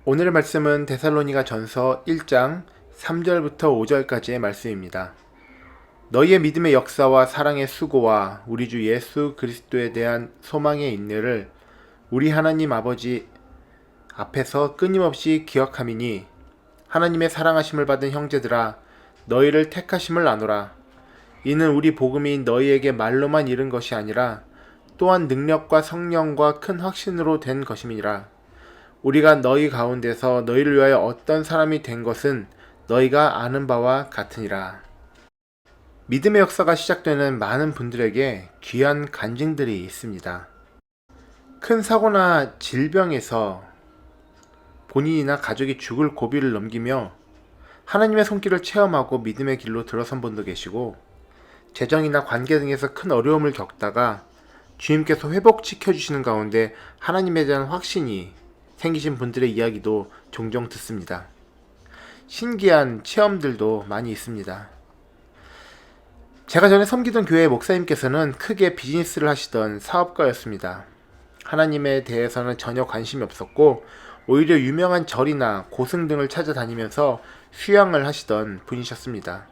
오늘의 말씀은 데살로니가 전서 1장 3절부터 5절까지의 말씀입니다. 너희의 믿음의 역사와 사랑의 수고와 우리 주 예수 그리스도에 대한 소망의 인내를 우리 하나님 아버지 앞에서 끊임없이 기억함이니 하나님의 사랑하심을 받은 형제들아 너희를 택하심을 아노라. 이는 우리 복음이 너희에게 말로만 이른 것이 아니라 또한 능력과 성령과 큰 확신으로 된 것임이니라. 우리가 너희 가운데서 너희를 위하여 어떤 사람이 된 것은 너희가 아는 바와 같으니라. 믿음의 역사가 시작되는 많은 분들에게 귀한 간증들이 있습니다. 큰 사고나 질병에서 본인이나 가족이 죽을 고비를 넘기며 하나님의 손길을 체험하고 믿음의 길로 들어선 분도 계시고, 재정이나 관계 등에서 큰 어려움을 겪다가 주님께서 회복시켜주시는 가운데 하나님에 대한 확신이 생기신 분들의 이야기도 종종 듣습니다. 신기한 체험들도 많이 있습니다. 제가 전에 섬기던 교회 목사님께서는 크게 비즈니스를 하시던 사업가였습니다. 하나님에 대해서는 전혀 관심이 없었고 오히려 유명한 절이나 고승 등을 찾아다니면서 수양을 하시던 분이셨습니다.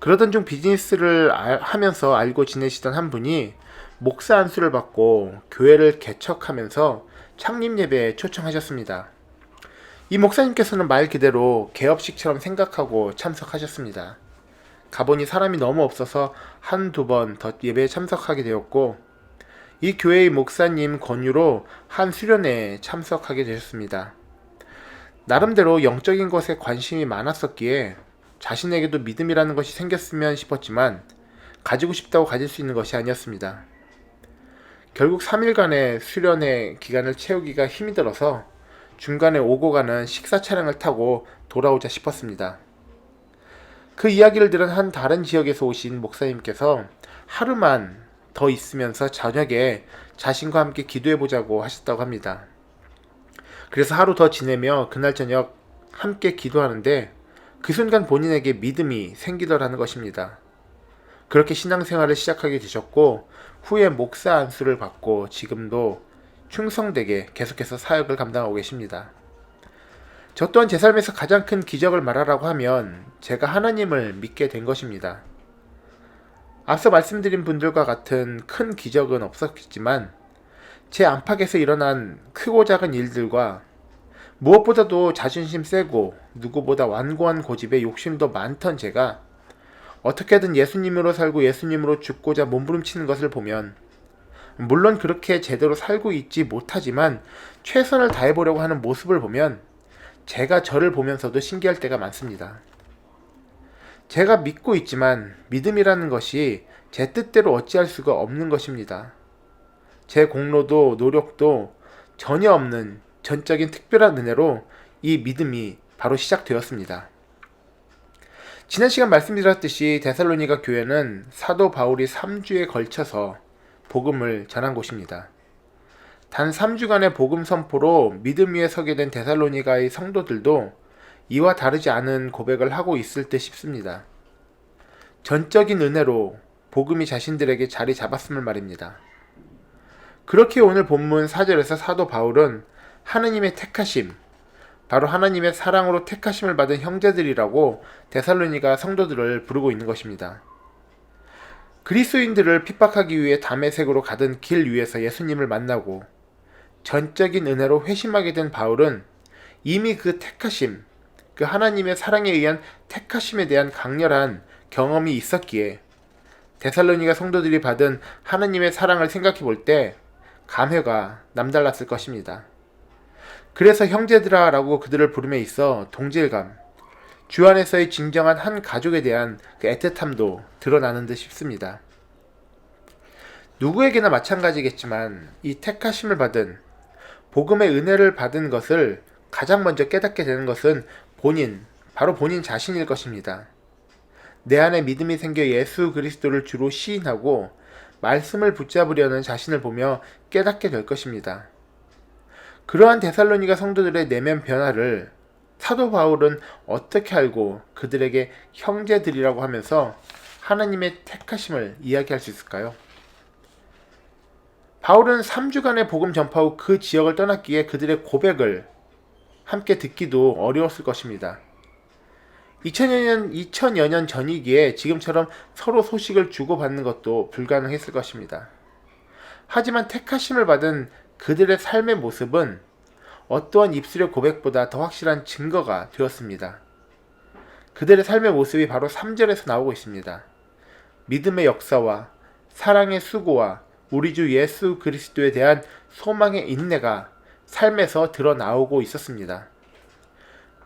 그러던 중 비즈니스를 하면서 알고 지내시던 한 분이 목사 안수를 받고 교회를 개척하면서 창립 예배에 초청하셨습니다. 이 목사님께서는 말 그대로 개업식처럼 생각하고 참석하셨습니다. 가보니 사람이 너무 없어서 한두 번 더 예배에 참석하게 되었고, 이 교회의 목사님 권유로 한 수련회에 참석하게 되셨습니다. 나름대로 영적인 것에 관심이 많았었기에 자신에게도 믿음이라는 것이 생겼으면 싶었지만 가지고 싶다고 가질 수 있는 것이 아니었습니다. 결국 3일간의 수련회 기간을 채우기가 힘이 들어서 중간에 오고 가는 식사 차량을 타고 돌아오자 싶었습니다. 그 이야기를 들은 한 다른 지역에서 오신 목사님께서 하루만 더 있으면서 저녁에 자신과 함께 기도해보자고 하셨다고 합니다. 그래서 하루 더 지내며 그날 저녁 함께 기도하는데 그 순간 본인에게 믿음이 생기더라는 것입니다. 그렇게 신앙생활을 시작하게 되셨고 후에 목사 안수를 받고 지금도 충성되게 계속해서 사역을 감당하고 계십니다. 저 또한 제 삶에서 가장 큰 기적을 말하라고 하면 제가 하나님을 믿게 된 것입니다. 앞서 말씀드린 분들과 같은 큰 기적은 없었겠지만 제 안팎에서 일어난 크고 작은 일들과 무엇보다도 자존심 세고 누구보다 완고한 고집에 욕심도 많던 제가 어떻게든 예수님으로 살고 예수님으로 죽고자 몸부림치는 것을 보면, 물론 그렇게 제대로 살고 있지 못하지만 최선을 다해보려고 하는 모습을 보면 제가 저를 보면서도 신기할 때가 많습니다. 제가 믿고 있지만 믿음이라는 것이 제 뜻대로 어찌할 수가 없는 것입니다. 제 공로도 노력도 전혀 없는 전적인 특별한 은혜로 이 믿음이 바로 시작되었습니다. 지난 시간 말씀드렸듯이 데살로니가 교회는 사도 바울이 3주에 걸쳐서 복음을 전한 곳입니다. 단 3주간의 복음 선포로 믿음 위에 서게 된 데살로니가의 성도들도 이와 다르지 않은 고백을 하고 있을 듯 싶습니다. 전적인 은혜로 복음이 자신들에게 자리 잡았음을 말입니다. 그렇게 오늘 본문 4절에서 사도 바울은 하느님의 택하심, 바로 하나님의 사랑으로 택하심을 받은 형제들이라고 데살로니가 성도들을 부르고 있는 것입니다. 그리스도인들을 핍박하기 위해 다메섹으로 가던 길 위에서 예수님을 만나고 전적인 은혜로 회심하게 된 바울은 이미 그 택하심, 그 하나님의 사랑에 의한 택하심에 대한 강렬한 경험이 있었기에 데살로니가 성도들이 받은 하나님의 사랑을 생각해 볼 때 감회가 남달랐을 것입니다. 그래서 형제들아 라고 그들을 부름에 있어 동질감, 주 안에서의 진정한 한 가족에 대한 그 애틋함도 드러나는 듯 싶습니다. 누구에게나 마찬가지겠지만 이 택하심을 받은, 복음의 은혜를 받은 것을 가장 먼저 깨닫게 되는 것은 바로 본인 자신일 것입니다. 내 안에 믿음이 생겨 예수 그리스도를 주로 시인하고 말씀을 붙잡으려는 자신을 보며 깨닫게 될 것입니다. 그러한 데살로니가 성도들의 내면 변화를 사도 바울은 어떻게 알고 그들에게 형제들이라고 하면서 하나님의 택하심을 이야기할 수 있을까요? 바울은 3주간의 복음 전파 후 그 지역을 떠났기에 그들의 고백을 함께 듣기도 어려웠을 것입니다. 2000여 년 전이기에 지금처럼 서로 소식을 주고받는 것도 불가능했을 것입니다. 하지만 택하심을 받은 그들의 삶의 모습은 어떠한 입술의 고백보다 더 확실한 증거가 되었습니다. 그들의 삶의 모습이 바로 3절에서 나오고 있습니다. 믿음의 역사와 사랑의 수고와 우리 주 예수 그리스도에 대한 소망의 인내가 삶에서 드러나오고 있었습니다.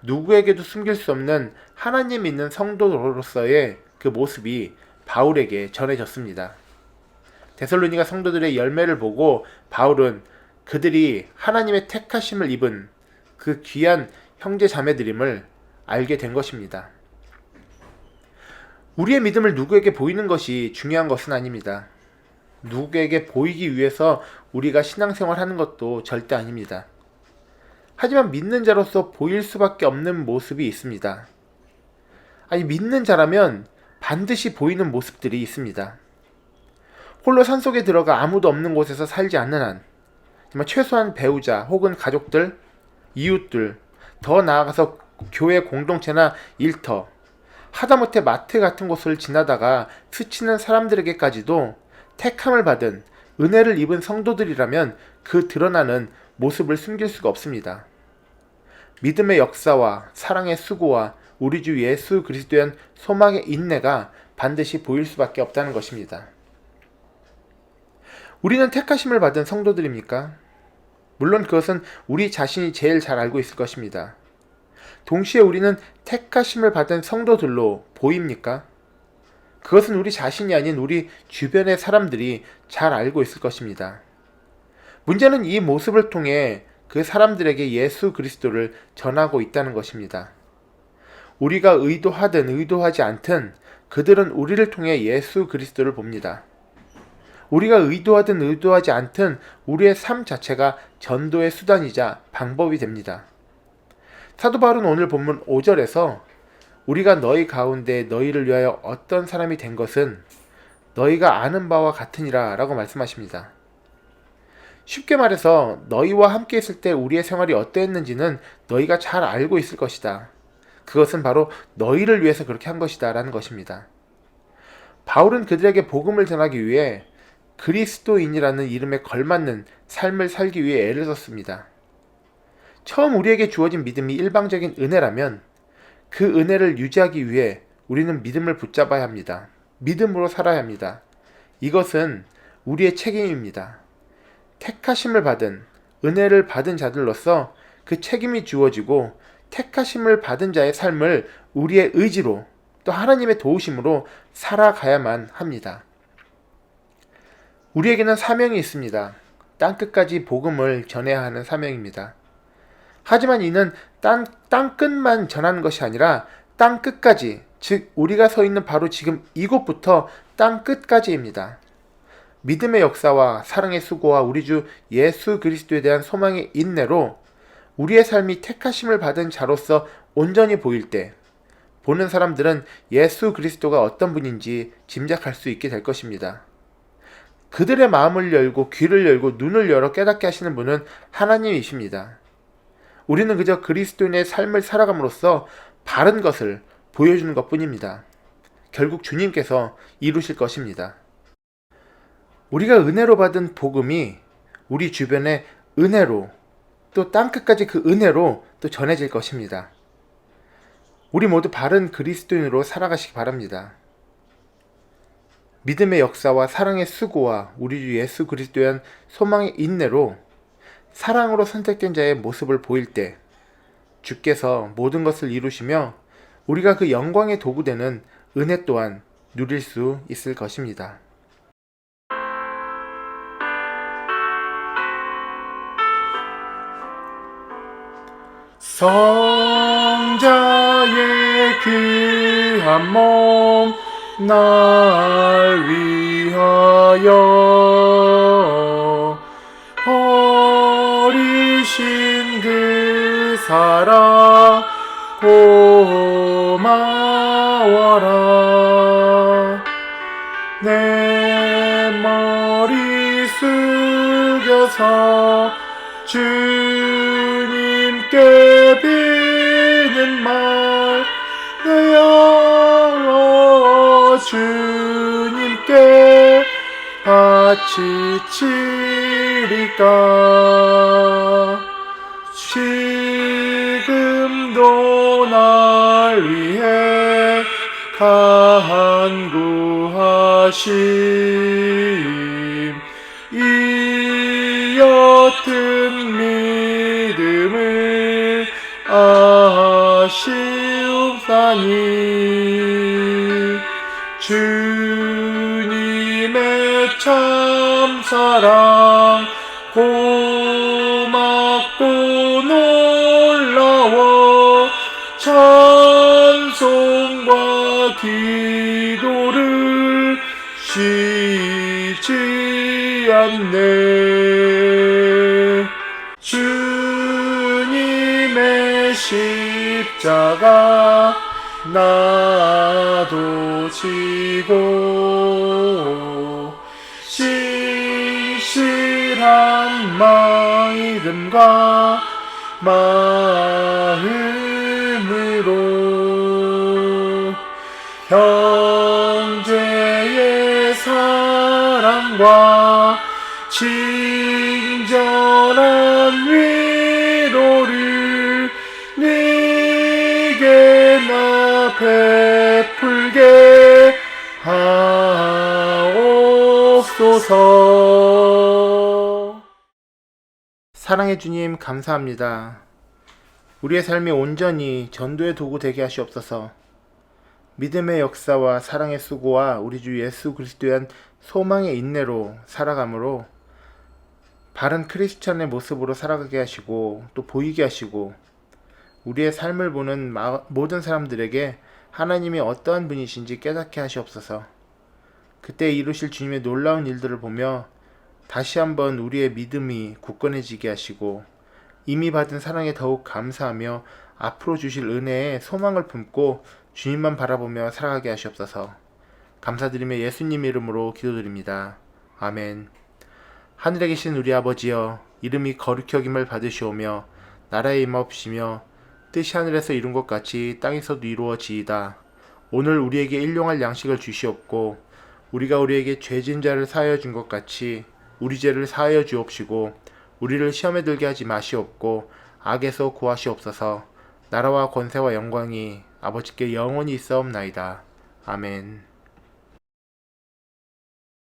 누구에게도 숨길 수 없는 하나님 믿는 성도로서의 그 모습이 바울에게 전해졌습니다. 데살로니가 성도들의 열매를 보고 바울은 그들이 하나님의 택하심을 입은 그 귀한 형제 자매들임을 알게 된 것입니다. 우리의 믿음을 누구에게 보이는 것이 중요한 것은 아닙니다. 누구에게 보이기 위해서 우리가 신앙생활 하는 것도 절대 아닙니다. 하지만 믿는 자로서 보일 수밖에 없는 모습이 있습니다. 아니, 믿는 자라면 반드시 보이는 모습들이 있습니다. 홀로 산속에 들어가 아무도 없는 곳에서 살지 않는 한 최소한 배우자 혹은 가족들, 이웃들, 더 나아가서 교회 공동체나 일터, 하다못해 마트 같은 곳을 지나다가 스치는 사람들에게까지도 택함을 받은 은혜를 입은 성도들이라면 그 드러나는 모습을 숨길 수가 없습니다. 믿음의 역사와 사랑의 수고와 우리 주 예수 그리스도에 대한 소망의 인내가 반드시 보일 수밖에 없다는 것입니다. 우리는 택하심을 받은 성도들입니까? 물론 그것은 우리 자신이 제일 잘 알고 있을 것입니다. 동시에 우리는 택하심을 받은 성도들로 보입니까? 그것은 우리 자신이 아닌 우리 주변의 사람들이 잘 알고 있을 것입니다. 문제는 이 모습을 통해 그 사람들에게 예수 그리스도를 전하고 있다는 것입니다. 우리가 의도하든 의도하지 않든 그들은 우리를 통해 예수 그리스도를 봅니다. 우리가 의도하든 의도하지 않든 우리의 삶 자체가 전도의 수단이자 방법이 됩니다. 사도 바울은 오늘 본문 5절에서 우리가 너희 가운데 너희를 위하여 어떤 사람이 된 것은 너희가 아는 바와 같으니라 라고 말씀하십니다. 쉽게 말해서 너희와 함께 있을 때 우리의 생활이 어떠했는지는 너희가 잘 알고 있을 것이다. 그것은 바로 너희를 위해서 그렇게 한 것이다 라는 것입니다. 바울은 그들에게 복음을 전하기 위해 그리스도인이라는 이름에 걸맞는 삶을 살기 위해 애를 썼습니다. 처음 우리에게 주어진 믿음이 일방적인 은혜라면 그 은혜를 유지하기 위해 우리는 믿음을 붙잡아야 합니다. 믿음으로 살아야 합니다. 이것은 우리의 책임입니다. 택하심을 받은, 은혜를 받은 자들로서 그 책임이 주어지고 택하심을 받은 자의 삶을 우리의 의지로 또 하나님의 도우심으로 살아가야만 합니다. 우리에게는 사명이 있습니다. 땅끝까지 복음을 전해야 하는 사명입니다. 하지만 이는 땅끝만 전하는 것이 아니라 땅끝까지, 즉 우리가 서 있는 바로 지금 이곳부터 땅끝까지입니다. 믿음의 역사와 사랑의 수고와 우리 주 예수 그리스도에 대한 소망의 인내로 우리의 삶이 택하심을 받은 자로서 온전히 보일 때 보는 사람들은 예수 그리스도가 어떤 분인지 짐작할 수 있게 될 것입니다. 그들의 마음을 열고 귀를 열고 눈을 열어 깨닫게 하시는 분은 하나님이십니다. 우리는 그저 그리스도인의 삶을 살아감으로써 바른 것을 보여주는 것뿐입니다. 결국 주님께서 이루실 것입니다. 우리가 은혜로 받은 복음이 우리 주변에 은혜로 또 땅끝까지 그 은혜로 또 전해질 것입니다. 우리 모두 바른 그리스도인으로 살아가시기 바랍니다. 믿음의 역사와 사랑의 수고와 우리 주 예수 그리스도에 대한 소망의 인내로 사랑으로 선택된 자의 모습을 보일 때 주께서 모든 것을 이루시며 우리가 그 영광의 도구되는 은혜 또한 누릴 수 있을 것입니다. 성자의 귀한 몸 날 위하여 버리신 그 사랑 고마워라. 내 머리 숙여서 주님께 말 내어 주님께 바치치리까. 지금도 날 위해 간구하심 이 옅은 믿음을 아시옵사니. 주님의 참사랑 고맙고 놀라워 찬송과 기도를 쉬지 않네. 주님의 십자가 나도 지고 신실한 믿음과 마음으로 형제의 사랑과 친절한 위로를 네게 나 베풀게 하옵소서. 사랑의 주님, 감사합니다. 우리의 삶이 온전히 전도의 도구 되게 하시옵소서. 믿음의 역사와 사랑의 수고와 우리 주 예수 그리스도에 대한 소망의 인내로 살아감으로 바른 크리스찬의 모습으로 살아가게 하시고 또 보이게 하시고 우리의 삶을 보는 모든 사람들에게 하나님이 어떠한 분이신지 깨닫게 하시옵소서. 그때 이루실 주님의 놀라운 일들을 보며 다시 한번 우리의 믿음이 굳건해지게 하시고 이미 받은 사랑에 더욱 감사하며 앞으로 주실 은혜에 소망을 품고 주님만 바라보며 살아가게 하시옵소서. 감사드리며 예수님 이름으로 기도드립니다. 아멘. 하늘에 계신 우리 아버지여, 이름이 거룩히 여김을 받으시오며 나라에 임하옵시며 뜻이 하늘에서 이룬 것 같이 땅에서도 이루어지이다. 오늘 우리에게 일용할 양식을 주시옵고 우리가 우리에게 죄진 자를 사하여 준 것 같이 우리 죄를 사하여 주옵시고 우리를 시험에 들게 하지 마시옵고 악에서 구하시옵소서. 나라와 권세와 영광이 아버지께 영원히 있사옵나이다. 아멘.